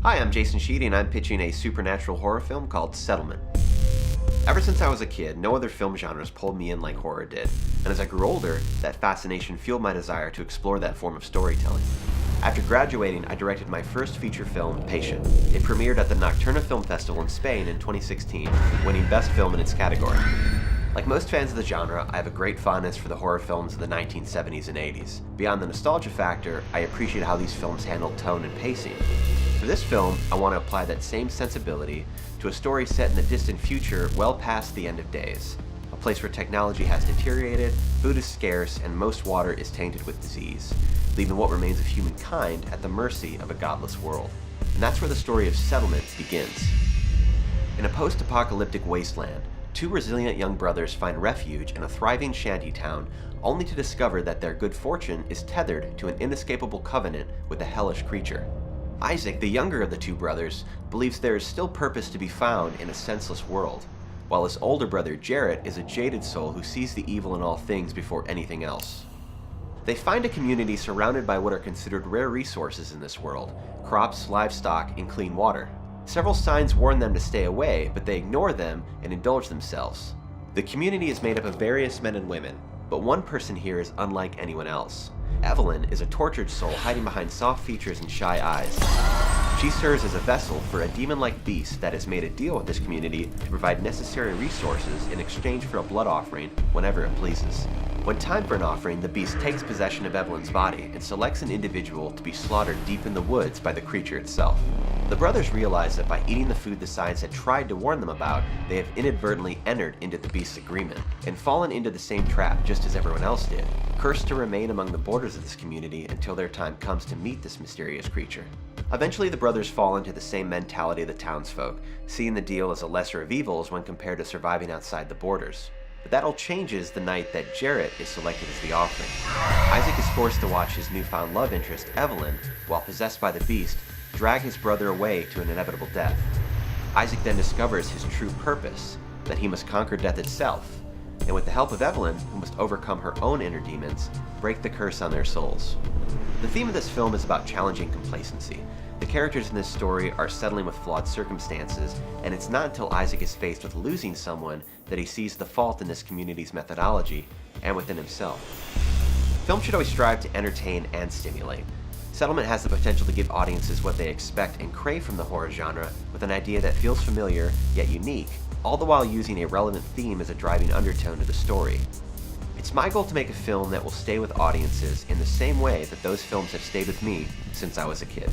Hi, I'm Jason Sheedy, and I'm pitching a supernatural horror film called Settlement. Ever since I was a kid, no other film genres pulled me in like horror did, and as I grew older, that fascination fueled my desire to explore that form of storytelling. After graduating, I directed my first feature film, Patient. It premiered at the Nocturna Film Festival in Spain in 2016, winning Best Film in its category. Like most fans of the genre, I have a great fondness for the horror films of the 1970s and 80s. Beyond the nostalgia factor, I appreciate how these films handled tone and pacing. For this film, I want to apply that same sensibility to a story set in the distant future well past the end of days. A place where technology has deteriorated, food is scarce, and most water is tainted with disease, leaving what remains of humankind at the mercy of a godless world. And that's where the story of Settlement begins. In a post-apocalyptic wasteland, two resilient young brothers find refuge in a thriving shanty town, only to discover that their good fortune is tethered to an inescapable covenant with a hellish creature. Isaac, the younger of the two brothers, believes there is still purpose to be found in a senseless world, while his older brother Jarrett is a jaded soul who sees the evil in all things before anything else. They find a community surrounded by what are considered rare resources in this world: crops, livestock, and clean water. Several signs warn them to stay away, but they ignore them and indulge themselves. The community is made up of various men and women, but one person here is unlike anyone else. Evelyn is a tortured soul hiding behind soft features and shy eyes. She serves as a vessel for a demon-like beast that has made a deal with this community to provide necessary resources in exchange for a blood offering whenever it pleases. When time for an offering, the beast takes possession of Evelyn's body and selects an individual to be slaughtered deep in the woods by the creature itself. The brothers realize that by eating the food the signs had tried to warn them about, they have inadvertently entered into the beast's agreement and fallen into the same trap just as everyone else did, cursed to remain among the borders of this community until their time comes to meet this mysterious creature. Eventually, the brothers fall into the same mentality of the townsfolk, seeing the deal as a lesser of evils when compared to surviving outside the borders. But that all changes the night that Jarrett is selected as the offering. Isaac is forced to watch his newfound love interest, Evelyn, while possessed by the beast, drag his brother away to an inevitable death. Isaac then discovers his true purpose, that he must conquer death itself, and with the help of Evelyn, who must overcome her own inner demons, break the curse on their souls. The theme of this film is about challenging complacency. The characters in this story are settling with flawed circumstances, and it's not until Isaac is faced with losing someone that he sees the fault in this community's methodology and within himself. Film should always strive to entertain and stimulate. Settlement has the potential to give audiences what they expect and crave from the horror genre, with an idea that feels familiar yet unique, all the while using a relevant theme as a driving undertone to the story. It's my goal to make a film that will stay with audiences in the same way that those films have stayed with me since I was a kid.